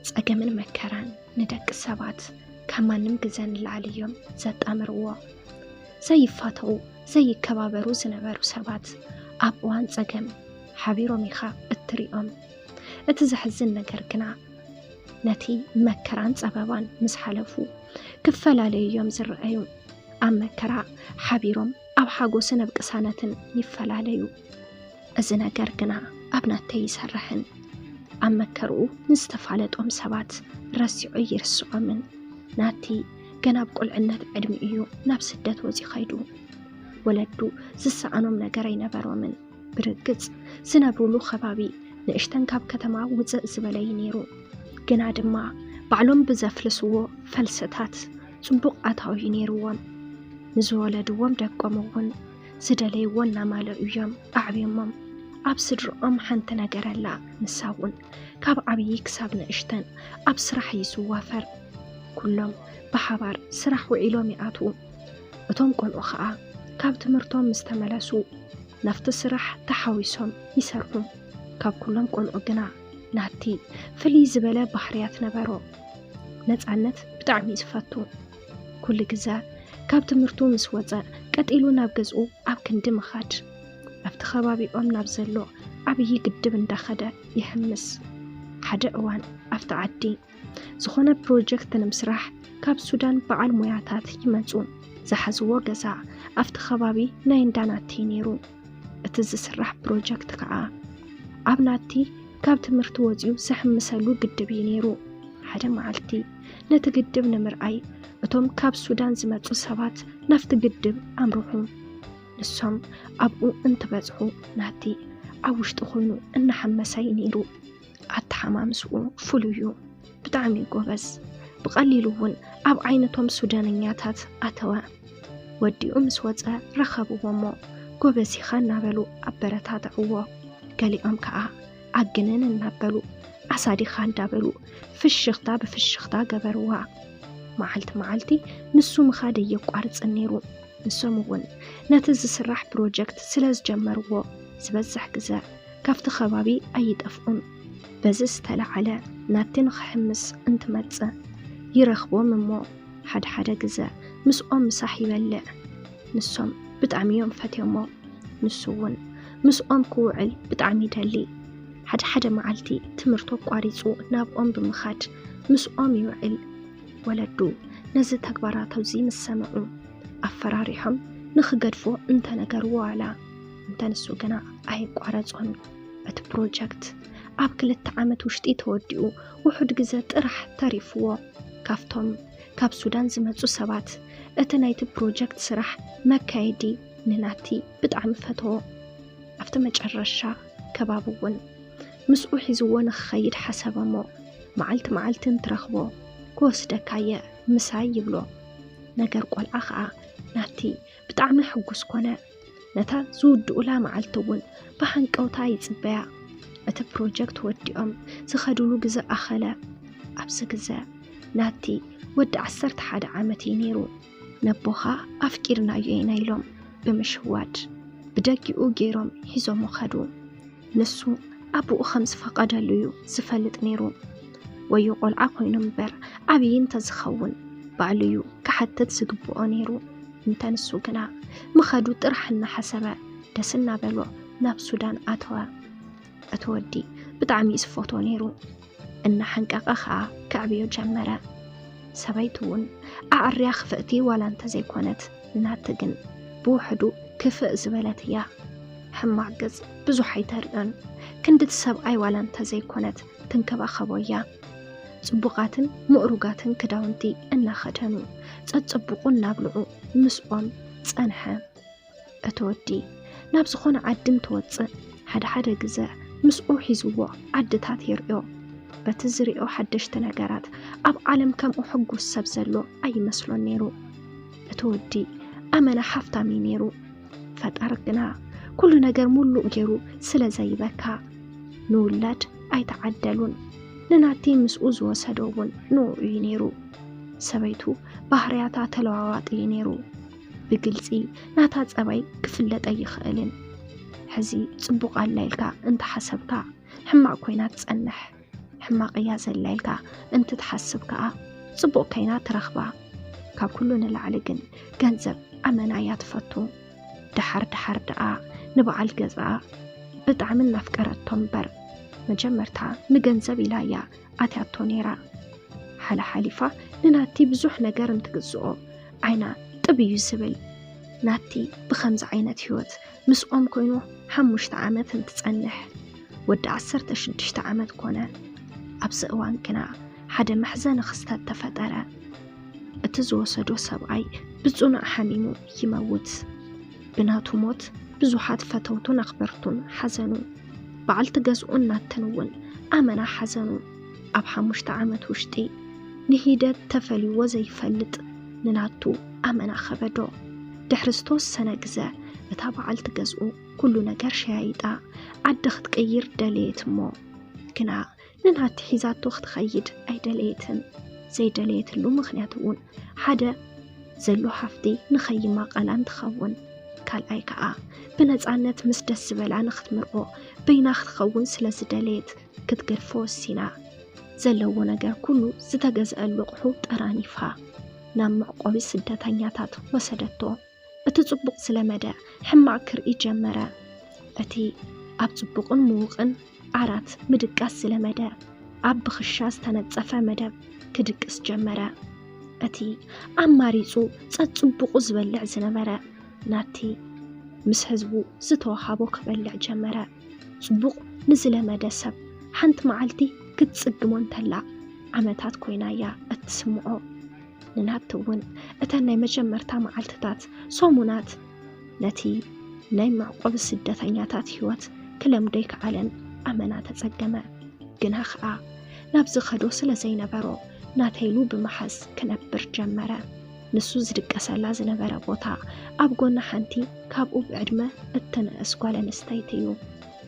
ፀገምን መከራን ንደቂ ሰባት ከማንም ግዘን ላዕልዮም ዘጣምርዎ ዘይፋተው ዘይከባበሩ ዝነበሩ ሰባት ኣብ እዋን ፀገም ሓቢሮም ኢኻ እትሪኦም እቲ ዘሕዝን ነገር ግና ነቲ መከራን ፀበባን ምስ ሓለፉ ክፈላለዩዮም ዝረአዩ ኣብ መከራ ሓቢሮም ኣብ ሓጎስን ኣብ ቅሳነትን ይፈላለዩ እዚ ነገር ግና ኣብ ናተይ ይሰርሕን ኣብ መከርኡ ንዝተፋለጦም ሰባት ረሲዑ ይርስዖምን ናቲ ገና ብቁልዕነት ዕድሚ እዩ ናብ ስደት ወፂኡ ኸይዱ ወለዱ ዝሰኣኖም ነገር ኣይነበሮምን ብርግጽ ዝነብሩሉ ከባቢ ንእሽተን ካብ ከተማ ውፅእ ዝበለይ ነይሩ ግና ድማ ባዕሎም ብዘፍልስዎ ፈልሰታት ጽቡቕ ኣታዊ ነይሩዎም ንዝወለድዎም ደቆም እውን ዝደለይዎ እናማልኡ እዮም ኣዕብዮሞም ኣብ ስድሮኦም ሓንቲ ነገር ኣላ ንሳውን ካብ ዓብዪ ክሳብ ንእሽተን ኣብ ስራሕ ይስዋፈር ኩሎም ብሓባር ስራሕ ውዒሎም ይኣቱ እቶም ቆልዑ ከዓ ካብ ትምህርቶም ምስ ተመለሱ ናፍቲ ስራሕ ተሓዊሶም ይሰርሑ ካብ ኩሎም ቆልዑ ግና ናቲ ፍልይ ዝበለ ባህርያት ነበሮ ነፃነት ብጣዕሚ ዝፈቱ ኩሉ ግዜ ካብ ትምህርቱ ምስ ወፀ ቀጢሉ ናብ ገዝኡ ኣብ ክንዲ ምኻድ ኣብቲ ከባቢኦም ናብ ዘሎ ዓብዪ ግድብ እንዳኸደ ይሕምስ ሓደ እዋን ኣብቲ ዓዲ ዝኾነ ፕሮጀክት ንምስራሕ ካብ ሱዳን በዓል ሞያታት ይመፁ ዝሓዝዎ ገዛ ኣብቲ ከባቢ ናይ እንዳናቲ ነይሩ እቲ ዝስራሕ ፕሮጀክት ከዓ ኣብ ናቲ ካብ ትምህርቲ ወፂኡ ዝሕምሰሉ ግድብ ነይሩ ሓደ መዓልቲ ነቲ ግድብ ንምርኣይ እቶም ካብ ሱዳን ዝመፁ ሰባት ናፍቲ ግድብ ኣምርሑ ንሶም ኣብኡ እንትበፅሑ ናቲ ኣብ ውሽጢ ኮይኑ እናሓመሰይ ነይሩ ኣተሓማምስኡ ፍሉዩ ብጣዕሚ ጎበዝ ብቐሊሉ እውን ኣብ ዓይነቶም ሱዳንኛታት ኣተወ ወዲኡ ምስ ወፀ ረኸብዎሞ ጎበዝ ኢኻ እናበሉ ኣበረታትዕዎ ገሊኦም ከዓ ኣግንን እናበሉ ኣሳዲኻ እንዳበሉ ፍሽኽታ ብፍሽኽታ ገበርዋ መዓልቲ ንሱ ምኻድ የቋርፅን ነይሩ ንሶም እውን ነቲ ዝስራሕ ፕሮጀክት ስለ ዝጀመርዎ ዝበዝሕ ግዜ ካብቲ ከባቢ ኣይጠፍኡን በዚ ዝተለዓለ ናቲ ንኽሕምስ እንትመፅእ ይረኽቦም እሞ ሓደ ግዜ ምስኦም ምሳሕ ይበልዕ ንሶም ብጣዕሚ እዮም ፈትዮሞ ንሱ እውን ምስኦም ክውዕል ብጣዕሚ ይደሊ ሓደ መዓልቲ ትምህርቱ ቋሪፁ ናብኦም ብምኻድ ምስኦም ይውዕል ወለዱ ነዚ ተግባራት ኣብዚ ምስ ሰምዑ ኣፈራሪሖም ንኽገድፎ እንተነገርዎ ዋላ እንተንሱ ግና ኣይቋረፆን እቲ ፕሮጀክት ኣብ 2 ዓመት ውሽጢ ተወዲኡ ውሑድ ግዜ ጥራሕ ተሪፍዎ ካፍቶም ካብ ሱዳን ዝመፁ ሰባት እቲ ናይቲ ፕሮጀክት ስራሕ መካየዲ ንናቲ ብጣዕሚ ፈትዎ ኣብቲ መጨረሻ ከባቢ እውን ምስኡ ሒዝዎ ንኽኸይድ ሓሰበሞ መዓልቲ እንትረኽቦ ክወስደካየ ምሳይ ይብሎ ነገር ቆልዓ ከዓ ናቲ ብጣዕሚ ሕጉስ ኮነ ነታ ዝውድኡላ መዓልቲ እውን ብሓንቀውታ ይፅበያ እቲ ፕሮጀክት ወዲኦም ዝኸድሉ ግዜ ኣኸለ ኣብዚ ግዜ ናቲ ወዲ 11 ዓመት ነይሩ ነቦኻ ኣፍቂርናዮ ኢና ኢሎም ብምሽዋድ ብደጊኡ ገይሮም ሒዞሞ ኸዱ ንሱ ኣቡኡ ከም ዝፈቐደሉ እዩ ዝፈልጥ ነይሩ ወዮ ቆልዓ ኮይኑ እምበር ዓብዪ እንተዝኸውን ባዕልዩ ክሓትት ዝግብኦ ነይሩ እንተንሱ ግና ምኸዱ ጥራሕ እናሓሰበ ደስ እናበሎ ናብ ሱዳን ኣተወ እቲ ወዲ ብጣዕሚ ዝፈቶ ነይሩ እናሓንቀቐ ከዓ ክዕብዮ ጀመረ ሰበይቱ እውን ኣዕርያ ክፍእቲ ዋላ እንተዘይኮነት ናቲ ግን ብውሕዱ ክፍእ ዝበለት እያ ሕማቅ ገጽ ብዙሕ ኣይተርእዮን ክንድቲ ሰብኣይ ዋላ እንተዘይኮነት ትንከባኸቦ እያ ጽቡቓትን ምእሩጋትን ክዳውንቲ እናኸደኑ ፀፅቡቁ እናብልዑ ምስኦም ፀንሐ እቲ ወዲ ናብ ዝኾነ ዓዲ እንትወፅእ ሓደ ግዜ ምስኡ ሒዝዎ ዓድታት ይርዮ በቲ ዝሪኦ ሓደሽቲ ነገራት ኣብ ዓለም ከምኡ ሕጉስ ሰብ ዘሎ ኣይመስሎን ነይሩ እቲ ወዲ ኣመና ሓፍታሚ ነይሩ ፈጣሪ ግና ኩሉ ነገር ሙሉእ ገይሩ ስለ ዘይበካ ንውላድ ኣይተዓደሉን ንናቲ ምስኡ ዝወሰዶ እውን ንኡ እዩ ነይሩ ሰበይቱ ባህርያታ ተለዋዋጢ ነይሩ ብግልፂ ናታ ፀባይ ክፍለጥ ኣይኽእልን ሕዚ ጽቡቕ ኣላይልካ እንተሓሰብካ ሕማቅ ኮይና ትጸንሕ ሕማቅያ ዘላይልካ እንት ተሓስብ ከዓ ጽቡቕ ከይና ትረኽባ ካብ ኩሉ ንላዕሊ ግን ገንዘብ ኣመናያ ትፈቱ ድሓር ደኣ ንበዓል ገዛ ብጣዕሚ ናፍቀረቶም በር መጀመርታ ንገንዘብ ኢላያ ኣትያቶ ነይራ ሓሊፋ ንናቲ ብዙሕ ነገር እንትግዝኦ ዓይና ጥብዩ ዝብል ናቲ ብኸምዚ ዓይነት ህይወት ምስኦም ኮይኑ 5 ዓመት እንትጸንሕ ወዲ 16 ዓመት ኮነ ኣብዚ እዋን ግና ሓደ መሕዘኒ ክስተት ተፈጠረ እቲ ዝወሰዶ ሰብኣይ ብጽኑዕ ሓሚሙ ይመውት ብናቱ ሞት ብዙሓት ፈተውቱን ኣኽበርቱን ሓዘኑ በዓልቲ ገዝኡን ናተንውን ኣመና ሓዘኑ ኣብ 5 ዓመት ውሽጢ ንሂደት ተፈልይዎ ዘይፈልጥ ንናቱ ኣመና ኸበዶ ድሕሪ ዝተወሰነ ግዜ እታ በዓልቲ ገዝኡ ኩሉ ነገር ሸያይጣ ዓዲ ክትቀይር ደልየት እሞ ግና ንናቲ ሒዛቶ ክትኸይድ ኣይደልየትን ዘይደልየትሉ ምኽንያት እውን ሓደ ዘሎ ሃፍቲ ንኸይማቐላ እንትኸውን ካልኣይ ከዓ ብነፃነት ምስ ደስ ዝበላ ንኽትምርዖ በይና ክትኸውን ስለ ዝደልየት ክትገድፎ ወሲና ዘለዎ ነገር ኩሉ ዝተገዝአሉ ኣቑሑ ጠራኒፋ ናብ መዕቆቢ ስደተኛታት ወሰደቶ እቲ ጽቡቕ ስለመደ ሕማቅ ክርኢ ጀመረ እቲ ኣብ ጽቡቕን ምውቕን ዓራት ምድቃስ ስለመደ ኣብ ብኽሻ ዝተነጸፈ መደብ ክድቅስ ጀመረ እቲ ኣማሪጹ ጽቡቑ ዝበልዕ ዝነበረ ናቲ ምስ ህዝቡ ዝተወሃቦ ክበልዕ ጀመረ ጽቡቕ ንዝለመደ ሰብ ሓንቲ መዓልቲ ክትጽግሞ እንተላ ዓመታት ኮይናያ እትስምዖ ንናት እውን እተን ናይ መጀመርታ መዓልትታት ሶሙናት ነቲ ናይ መዕቆብ ስደተኛታት ህይወት ክለምዶ ይከኣለን ኣመና ተጸገመ ግና ከዓ ናብዚ ኸዶ ስለ ዘይነበሮ ናተይሉ ብመሓዝ ክነብር ጀመረ ንሱ ዝድቀሰላ ዝነበረ ቦታ ኣብ ጎና ሓንቲ ካብኡ ብዕድመ እትንእስ ጓል ኣንስተይቲ እዩ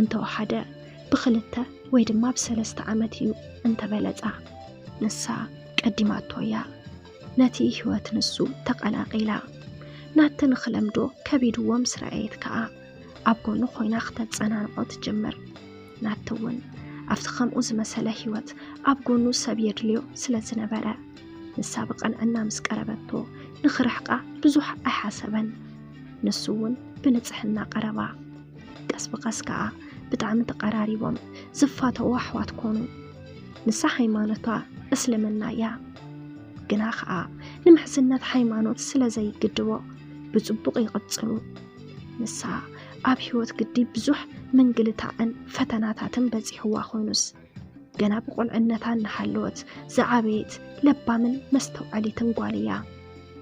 እንተወሓደ ብክልተ ወይ ድማ ብ3 ዓመት እዩ እንተበለፃ ንሳ ቀዲማቶያ ነቲ ህይወት ንሱ ተቀላቂላ ናተ ንኽለምዶ ከቢድዎ ምስ ረኣየት ከዓ ኣብ ጎኑ ኮይና ክተጸናንዖ ትጀምር ናተውን ኣብቲ ከምኡ ዝመሰለ ህይወት ኣብ ጎኑ ሰብ የድልዮ ስለ ዝነበረ ንሳ ብቐንዕና ምስ ቀረበቶ ንኽርሕቃ ብዙሕ ኣይሓሰበን ንሱ እውን ብንጽሕና ቀረባ ቀስ ብቐስ ከዓ ብጣዕሚ ተቀራሪቦም ዝፋተው ኣሕዋት ኮኑ ንሳ ሃይማኖቷ እስልምና እያ ግና ከዓ ንምሕዝነት ሃይማኖት ስለ ዘይግድቦ ብጽቡቕ ይቕጽሉ ንሳ ኣብ ህይወት ግዲ ብዙሕ ምንግልታዕን ፈተናታትን በፂሕዋ ኮይኑስ ገና ብቆልዕነታ እናሃለወት ዝዓበየት ለባምን መስተውዓሊትን ጓልያ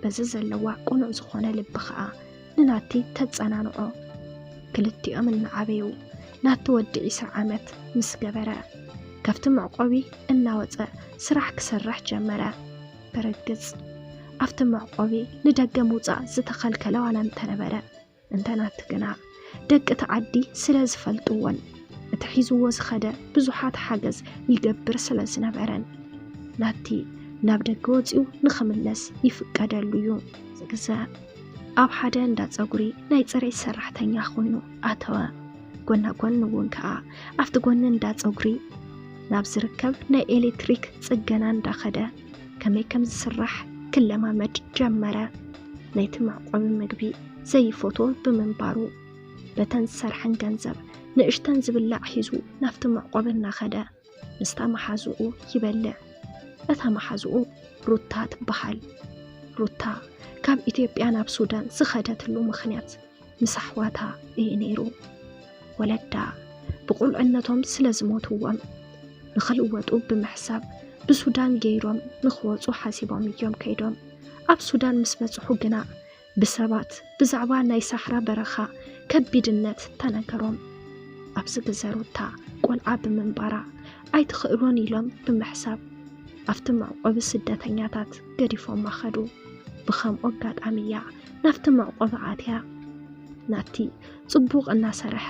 በዚ ዘለዋ ቁኑዕ ዝኾነ ልቢ ከዓ ንናቲ ተጸናንዖ ክልቲኦም እናዓበዩ ናቲ ወዲ 20 ዓመት ምስ ገበረ ከፍቲ መዕቆቢ እናወፀ ስራሕ ክሰርሕ ጀመረ በረግጽ ኣብቲ መዕቆቢ ንደገ ምውፃእ ዝተኸልከለ ዋላ እንተነበረ እንተናቲ ግና ደቂ ተዓዲ ስለ ዝፈልጥዎን እቲ ሒዝዎ ዝኸደ ብዙሓት ሓገዝ ይገብር ስለ ዝነበረን ናቲ ናብ ደገ ወፂኡ ንኽምለስ ይፍቀደሉ እዩ ዝግዘ ኣብ ሓደ እንዳ ፀጉሪ ናይ ጽሬት ሰራሕተኛ ኮይኑ ኣተወ ጎና ጎን እውን ከዓ ኣብቲ ጎኒ እንዳ ፀጉሪ ናብ ዝርከብ ናይ ኤሌክትሪክ ጽገና እንዳኸደ ከመይ ከም ዝስራሕ ክለማመድ ጀመረ ናይቲ መዕቆቢ ምግቢ ዘይፎቶ ብምንባሩ በተን ሰርሐን ገንዘብ ንእሽተን ዝብላዕ ሒዙ ናፍቲ መዕቆቢ እናኸደ ምስታ መሓዝኡ ይበልዕ እታ መሓዝኡ ሩታ ትበሃል ሩታ ካብ ኢትዮጵያ ናብ ሱዳን ዝኸደትሉ ምኽንያት ምስ ኣሕዋታ እዩ ነይሩ ወለዳ ብቁልዕነቶም ስለ ዝሞትዎም ንኽልወጡ ብምሕሳብ ብሱዳን ገይሮም ንኽወፁ ሓሲቦም እዮም ከይዶም ኣብ ሱዳን ምስ በጽሑ ግና ብሰባት ብዛዕባ ናይ ሳሕራ በረኻ ከቢድነት ተነገሮም ኣብዚ ግዜ ሩታ ቆልዓ ብምንባራ ኣይትኽእሎን ኢሎም ብምሕሳብ ኣብቲ መዕቆቢ ስደተኛታት ገዲፎም ኣኸዱ ብኸምኡ ኣጋጣሚያ ናፍቲ መዕቆቢ ኣትያ ናቲ ጽቡቕ እናሰርሐ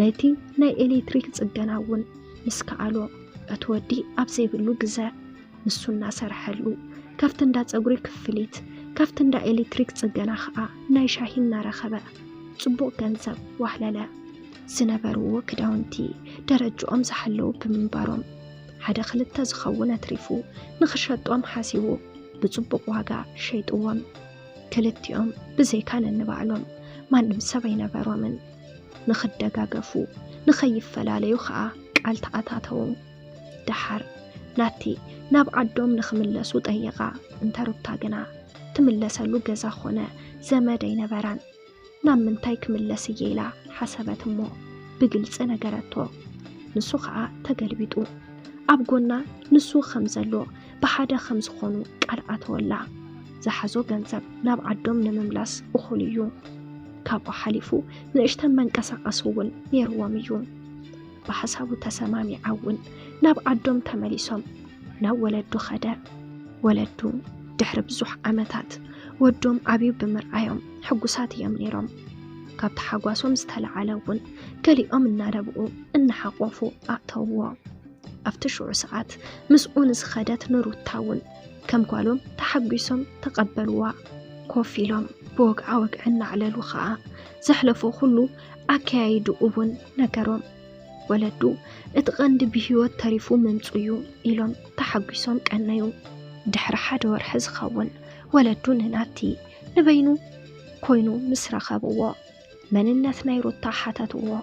ናይቲ ናይ ኤሌክትሪክ ጽገና እውን ምስ ከኣሎ እቲ ወዲ ኣብ ዘይብሉ ግዜ ንሱ እናሰርሐሉ ካብቲ እንዳ ፀጉሪ ክፍሊት ካብቲ እንዳ ኤሌክትሪክ ጽገና ከዓ ናይ ሻሂ እናረኸበ ጽቡቕ ገንዘብ ዋህለለ ዝነበርዎ ክዳውንቲ ደረጅኦም ዝሓለዉ ብምንባሮም حدا خلتا زخونة تريفو نخشطوم حاسيبو بصبق واقع شيطوهم كلتيهم بزي كان النبعلهم ما نمسبين برومن نخدقاقفو نخيف فلاليو خا قال تعاتاتهم دحر ناتي ناب عدوم نخملسو طيقا انت ربطاقنا تملسلو قزا خونه زمدين بران نام من تايك ملسي يلا حسبت مو بقلص نقرتو نسو خا تقلبيتو أبقونا نسو خمزلو بحدا خمز خونو قرأتو ولا زحزو غنزب ناب عدوم نمملس أخوليو كابو حليفو نشتن من قسقسوون نيرواميو بحسابو تسمامي عون ناب عدوم تمليسوم ناب ولدو خدا ولدو دحر بزوح عمتات ودوم عبيب بمرعيهم حقوسات يمنيرهم كابت حقواسوم استلعالوون كليهم الناربقو إن حقوفو أعطووا أفتشعو ساعات مسؤون زخدات نروتاون كم قالوا تحقيسهم تقبلوا كوفيلهم بوق عوق عنا على الوخاء زحلفوا خلو أكايدو أبون نكرهم ولدو اتغند بهيوت تريفو منصيو إلهم تحقيسهم كأنيو دحر حد ورحز خون ولدو نناتي نبينو كوينو مسرخبوا من الناس نيروتا حتتوا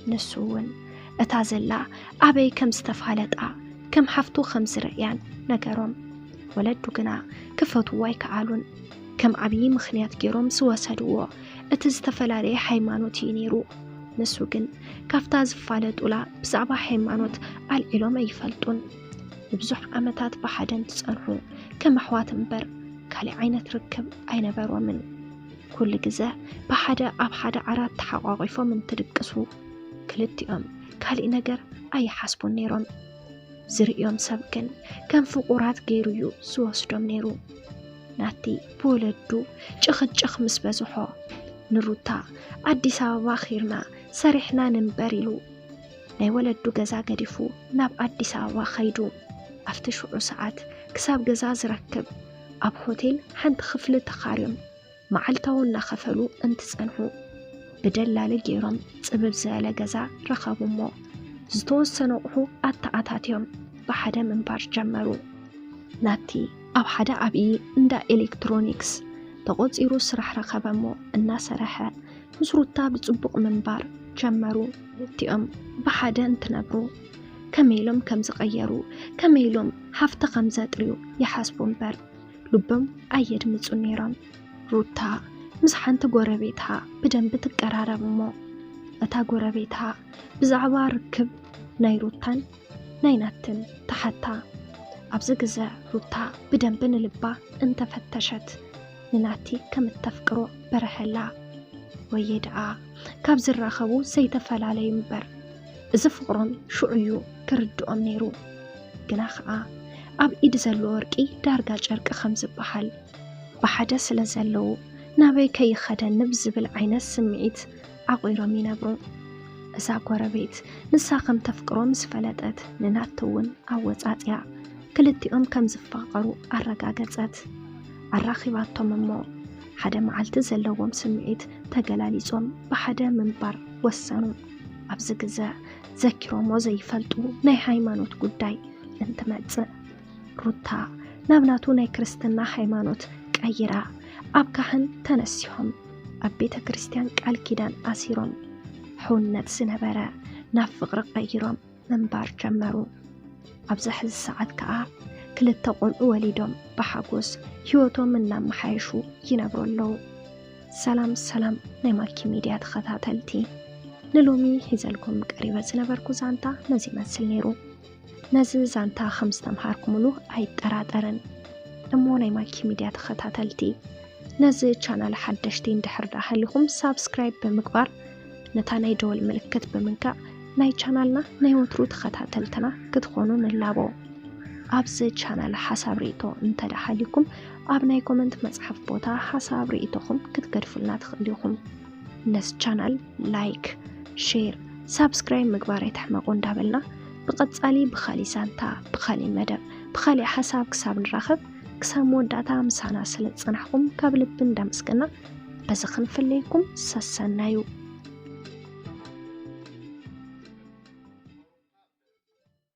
نسوون اتازلا أبي كم استفعلتا كم حفتو 5 رأيان نكرهم ولدو قنا كفتو وايك عالون كم عبي مخنيات جيروم سواسدوا اتزتفلالي حيمانوتي نيرو نسوقن كافتاز فالت ولا بزعبا حيمانوت العلوم يفلطون بزح عمتات بحدن تصنحو كم حوات مبر كالي عينة ركب عين بروا من كل جزاء بحدا أب حدا عرات تحقاقفو من تدقسو كلتيهم كالي نجر أي حسبو نيرون زريهم سبكن كم فقورات جيريو سواسدوم نيرو ناتي بولدو جخ مسبزحو نروتا أديس أبابا خيرنا سرحنا نمبريلو ناي ولدو جزا قديفو ناب أديس أبابا خيدو أفتشو ساعات كساب جزا زركب أب هوتيل حند خفل تخاريم معلتاونا خفلو انت سنحو بدلال جيرم تسبب زالة جزا رخابو مو زتوز سنوحو أتاتاتيوم بحدا منبار جمرو ناتي أب حدا أبي اندا إلكترونيكس تغوز إيرو سرح رخابمو الناس رحا مسروتا بتصبق منبار جمرو لتيهم بحدا انتنبرو كميلهم كم زغيرو كميلهم حفت خمزات ريو يحاسبو منبر لبم أيد متصنيران روتا مسحان تقوربيتها بدن بتقرارب مو اتا قوربيتها بزعبا ركب ناي روتان ناي ناتن تحتا أبز جزا روتا بدن بنلبا انت فتشت نناتي كم التفكرو برحلا ويدعا كابز الراخبو سيتفلالي مبر إذا فقرن شعيو كردو أمنيرو قناخا أب إيد زلو ورقي دارقا جرق 5 بحال بحدا سلزلو نابي كي خدا نبز بالعين السمعيت عقيرو مينبرو إذا قربيت نساقم تفكرو مسفلتت نناتون عوضاتيا كلتيهم كم زفاقرو الرقاقات الراخبات ممو حدا معلت زلوهم سمعيت تقلاليزهم بحدا منبر وسانو أبز جزا ذكروا موزي فلتو ناي حيمانوت قداي انت مادز روتا نابناتو ناي كريستنا حيمانوت كأيرا أبكاهن تنسيهم أبيتا كريستيان كالكيدان أسيرهم حونت سنبرا نافق رقايرهم منبار جمرو أبزح الساعات كأ كل التقون أوليدهم بحاقوس هيوتهم من نام حيشو ينبرو اللو سلام نايماكي ميديا تخطاتلتي نلومي حيزالكم قريبا زنبركو زانتا نزي مسل نيرو نزي زانتا 5 تمهاركملو أي تراترن أمو نايماكي ميديا تخطاتلتي نزي چانال حدشتين دحر داخلكم سابسكرايب بمقبار نتاناي دول ملكت بمنكا ناي چانالنا ناي وترو تخطاتلتنا كتخونو نلابو أبزي چانال حساب ريتو انت داخلكم أبناي كومنت مصحف بوتا حساب ريتوكم كتقدفلنا تخليكم نس چانال لايك شير سابسكرايب مقبار يتحمقون دابلنا بقصالي بخالي سانتا بخالي مدب بخالي حساب كساب نراخب كساب موداتا مسانا سلت صنحكم كابلبن دامسكنا بزخن فليكم سسنايو